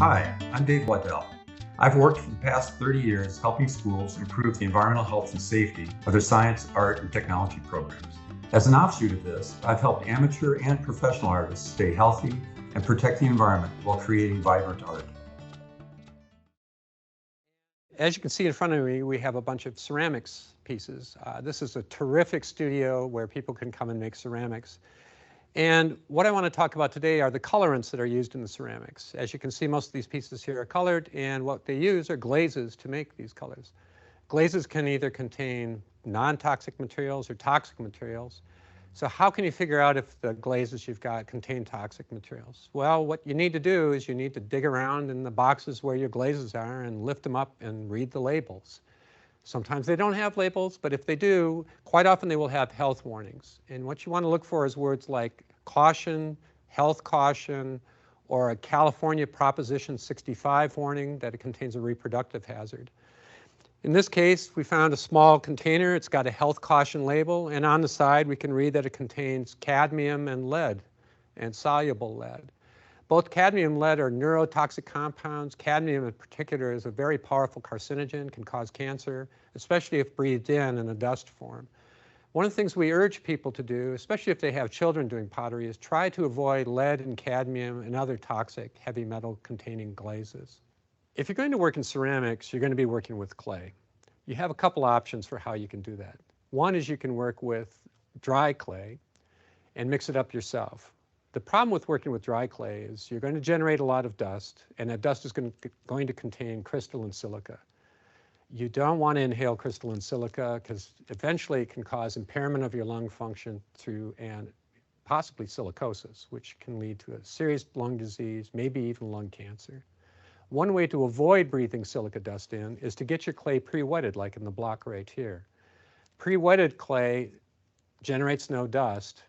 Hi, I'm Dave Waddell. I've worked for the past 30 years helping schools improve the environmental health and safety of their science, art, and technology programs. As an offshoot of this, I've helped amateur and professional artists stay healthy and protect the environment while creating vibrant art. As you can see in front of me, we have a bunch of ceramics pieces. This is a terrific studio where people can come and make ceramics. And what I want to talk about today are the colorants that are used in the ceramics. As you can see, most of these pieces here are colored, and what they use are glazes to make these colors. Glazes can either contain non-toxic materials or toxic materials. So how can you figure out if the glazes you've got contain toxic materials? Well, what you need to do is you need to dig around in the boxes where your glazes are and lift them up and read the labels. Sometimes they don't have labels, but if they do, quite often they will have health warnings. And what you want to look for is words like caution, health caution, or a California Proposition 65 warning that it contains a reproductive hazard. In this case, we found a small container. It's got a health caution label, and on the side we can read that it contains cadmium and lead, and soluble lead. Both cadmium and lead are neurotoxic compounds. Cadmium in particular is a very powerful carcinogen, can cause cancer, especially if breathed in a dust form. One of the things we urge people to do, especially if they have children doing pottery, is try to avoid lead and cadmium and other toxic heavy metal containing glazes. If you're going to work in ceramics, you're going to be working with clay. You have a couple options for how you can do that. One is you can work with dry clay and mix it up yourself. The problem with working with dry clay is you're going to generate a lot of dust, and that dust is going to contain crystalline silica. You don't want to inhale crystalline silica because eventually it can cause impairment of your lung function through and possibly silicosis, which can lead to a serious lung disease, maybe even lung cancer. One way to avoid breathing silica dust in is to get your clay pre-wetted, like in the block right here. Pre-wetted clay generates no dust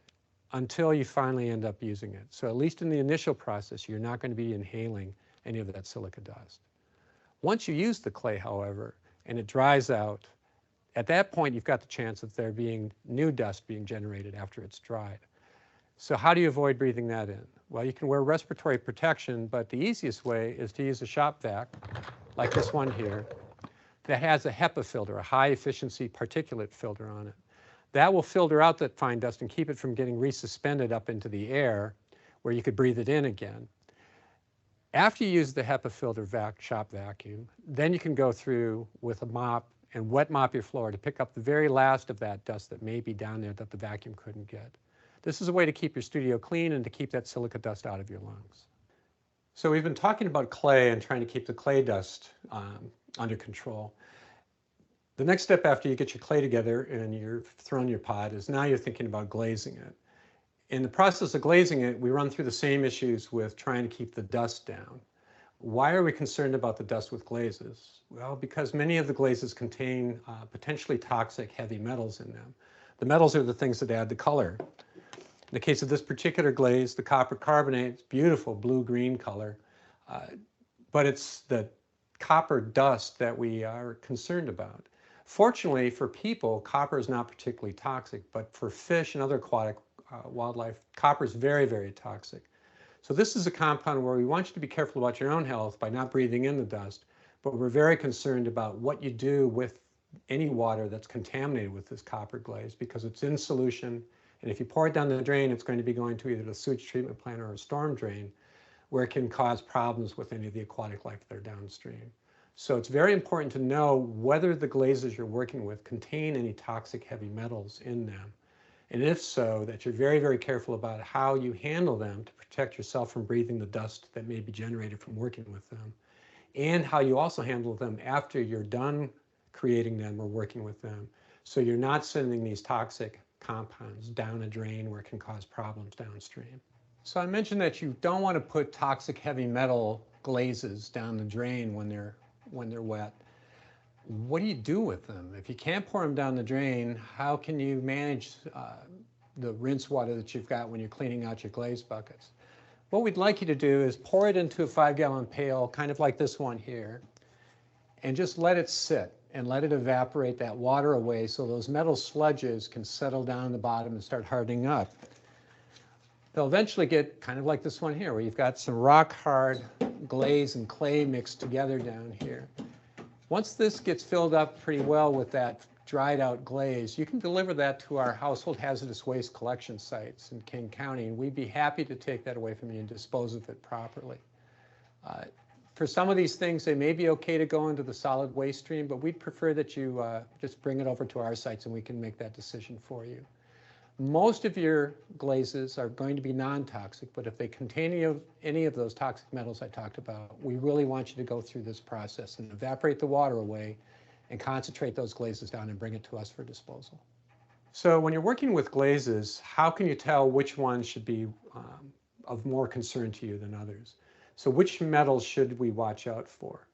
until you finally end up using it. So at least in the initial process, you're not going to be inhaling any of that silica dust. Once you use the clay, however, and it dries out, at that point you've got the chance of there being new dust being generated after it's dried. So how do you avoid breathing that in? Well, you can wear respiratory protection, but the easiest way is to use a shop vac, like this one here, that has a HEPA filter, a high efficiency particulate filter on it. That will filter out that fine dust and keep it from getting resuspended up into the air where you could breathe it in again. After you use the HEPA filter shop vacuum, then you can go through with a mop and wet mop your floor to pick up the very last of that dust that may be down there that the vacuum couldn't get. This is a way to keep your studio clean and to keep that silica dust out of your lungs. So we've been talking about clay and trying to keep the clay dust under control. The next step after you get your clay together and you've thrown your pot is now you're thinking about glazing it. In the process of glazing it, we run through the same issues with trying to keep the dust down. Why are we concerned about the dust with glazes? Well, because many of the glazes contain potentially toxic heavy metals in them. The metals are the things that add the color. In the case of this particular glaze, the copper carbonate, it's beautiful blue-green color, but it's the copper dust that we are concerned about. Fortunately for people, copper is not particularly toxic, but for fish and other aquatic wildlife, copper is very, very toxic. So this is a compound where we want you to be careful about your own health by not breathing in the dust, but we're very concerned about what you do with any water that's contaminated with this copper glaze because it's in solution, and if you pour it down the drain, it's going to be going to either the sewage treatment plant or a storm drain, where it can cause problems with any of the aquatic life that are downstream. So it's very important to know whether the glazes you're working with contain any toxic heavy metals in them. And if so, that you're very, very careful about how you handle them to protect yourself from breathing the dust that may be generated from working with them, and how you also handle them after you're done creating them or working with them, so you're not sending these toxic compounds down a drain where it can cause problems downstream. So I mentioned that you don't want to put toxic heavy metal glazes down the drain when they're wet. What do you do with them? If you can't pour them down the drain, how can you manage the rinse water that you've got when you're cleaning out your glaze buckets? What we'd like you to do is pour it into a 5-gallon pail, kind of like this one here, and just let it sit and let it evaporate that water away so those metal sludges can settle down the bottom and start hardening up. They'll eventually get kind of like this one here, where you've got some rock hard glaze and clay mixed together down here. Once this gets filled up pretty well with that dried out glaze, you can deliver that to our household hazardous waste collection sites in King County, and we'd be happy to take that away from you and dispose of it properly. For some of these things, they may be okay to go into the solid waste stream, but we'd prefer that you just bring it over to our sites and we can make that decision for you. Most of your glazes are going to be non-toxic, but if they contain any of those toxic metals I talked about, we really want you to go through this process and evaporate the water away and concentrate those glazes down and bring it to us for disposal. So when you're working with glazes, how can you tell which ones should be of more concern to you than others? So which metals should we watch out for?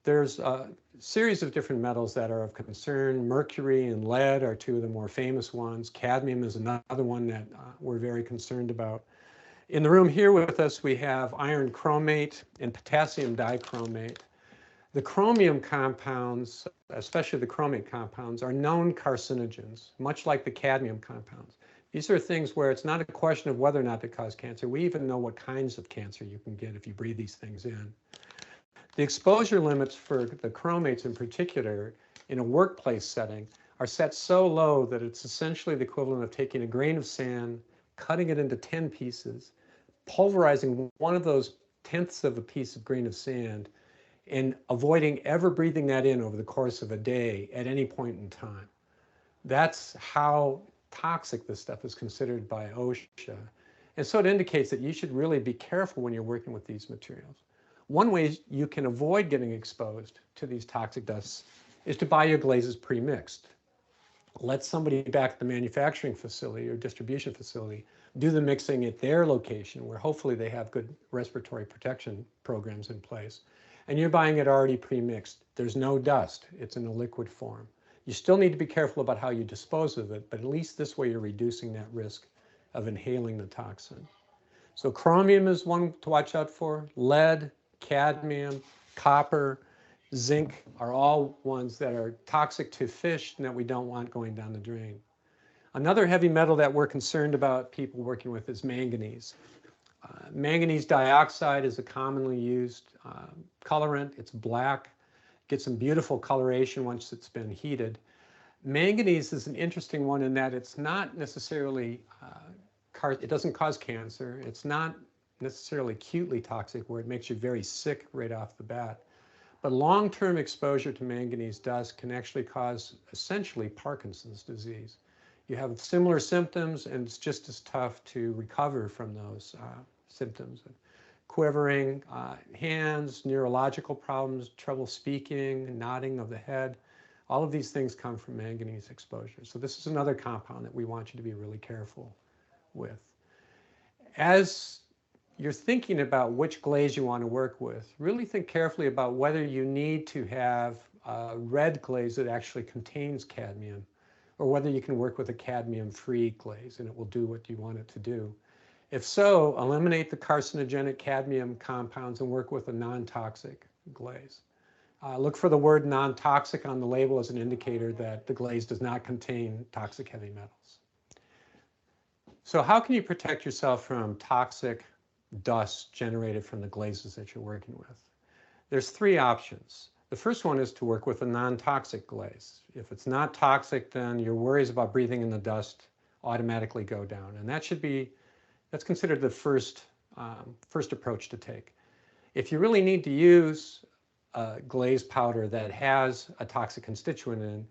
There's a series of different metals that are of concern. Mercury and lead are two of the more famous ones. Cadmium is another one that we're very concerned about. In the room here with us, we have iron chromate and potassium dichromate. The chromium compounds, especially the chromate compounds, are known carcinogens, much like the cadmium compounds. These are things where it's not a question of whether or not they cause cancer. We even know what kinds of cancer you can get if you breathe these things in. The exposure limits for the chromates in particular in a workplace setting are set so low that it's essentially the equivalent of taking a grain of sand, cutting it into 10 pieces, pulverizing one of those tenths of a piece of grain of sand, and avoiding ever breathing that in over the course of a day at any point in time. That's how toxic this stuff is considered by OSHA. And so it indicates that you should really be careful when you're working with these materials. One way you can avoid getting exposed to these toxic dusts is to buy your glazes pre-mixed. Let somebody back at the manufacturing facility or distribution facility do the mixing at their location where hopefully they have good respiratory protection programs in place. And you're buying it already pre-mixed. There's no dust. It's in a liquid form. You still need to be careful about how you dispose of it, but at least this way you're reducing that risk of inhaling the toxin. So chromium is one to watch out for. Lead, cadmium, copper, zinc are all ones that are toxic to fish and that we don't want going down the drain. Another heavy metal that we're concerned about people working with is manganese. Manganese dioxide is a commonly used colorant. It's black. Gets some beautiful coloration once it's been heated. Manganese is an interesting one in that it's not necessarily, it doesn't cause cancer. It's not necessarily acutely toxic where it makes you very sick right off the bat. But long-term exposure to manganese dust can actually cause essentially Parkinson's disease. You have similar symptoms and it's just as tough to recover from those symptoms. Quivering hands, neurological problems, trouble speaking, nodding of the head. All of these things come from manganese exposure. So this is another compound that we want you to be really careful with. As you're thinking about which glaze you want to work with, really think carefully about whether you need to have a red glaze that actually contains cadmium, or whether you can work with a cadmium-free glaze and it will do what you want it to do. If so, eliminate the carcinogenic cadmium compounds and work with a non-toxic glaze. Look for the word non-toxic on the label as an indicator that the glaze does not contain toxic heavy metals. So how can you protect yourself from toxic dust generated from the glazes that you're working with? There's three options. The first one is to work with a non-toxic glaze. If it's not toxic, then your worries about breathing in the dust automatically go down. And that's considered the first approach to take. If you really need to use a glaze powder that has a toxic constituent in,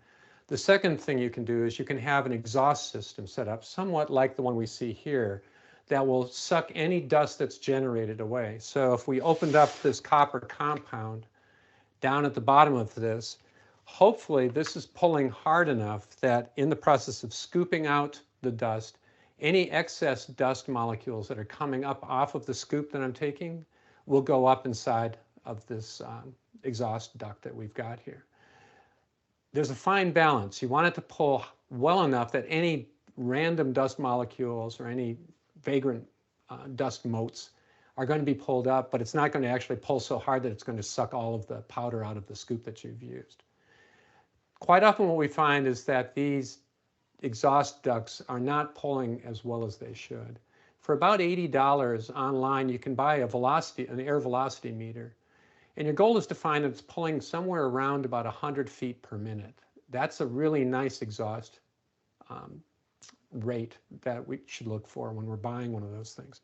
the second thing you can do is you can have an exhaust system set up, somewhat like the one we see here, that will suck any dust that's generated away. So if we opened up this copper compound down at the bottom of this, hopefully this is pulling hard enough that in the process of scooping out the dust, any excess dust molecules that are coming up off of the scoop that I'm taking will go up inside of this exhaust duct that we've got here. There's a fine balance. You want it to pull well enough that any random dust molecules or any vagrant dust motes are going to be pulled up, but it's not going to actually pull so hard that it's going to suck all of the powder out of the scoop that you've used. Quite often what we find is that these exhaust ducts are not pulling as well as they should. For about $80 online, you can buy an air velocity meter. And your goal is to find that it's pulling somewhere around about 100 feet per minute. That's a really nice exhaust rate that we should look for when we're buying one of those things.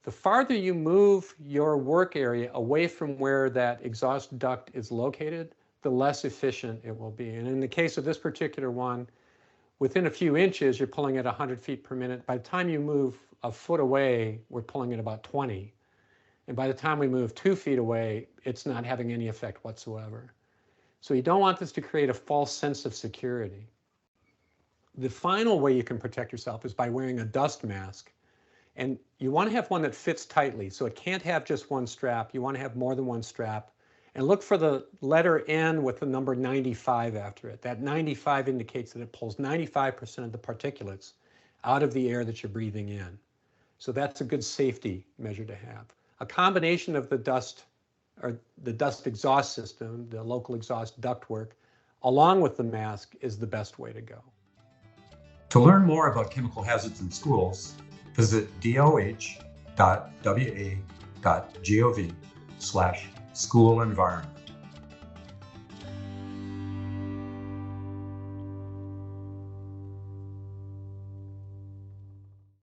The farther you move your work area away from where that exhaust duct is located, the less efficient it will be. And in the case of this particular one, within a few inches, you're pulling at 100 feet per minute. By the time you move a foot away, we're pulling at about 20. And by the time we move 2 feet away, it's not having any effect whatsoever. So you don't want this to create a false sense of security. The final way you can protect yourself is by wearing a dust mask. And you want to have one that fits tightly, so it can't have just one strap. You want to have more than one strap. And look for the letter N with the number 95 after it. That 95 indicates that it pulls 95% of the particulates out of the air that you're breathing in. So that's a good safety measure to have. A combination of the dust exhaust system, the local exhaust ductwork, along with the mask is the best way to go. To learn more about chemical hazards in schools, visit doh.wa.gov/school environment.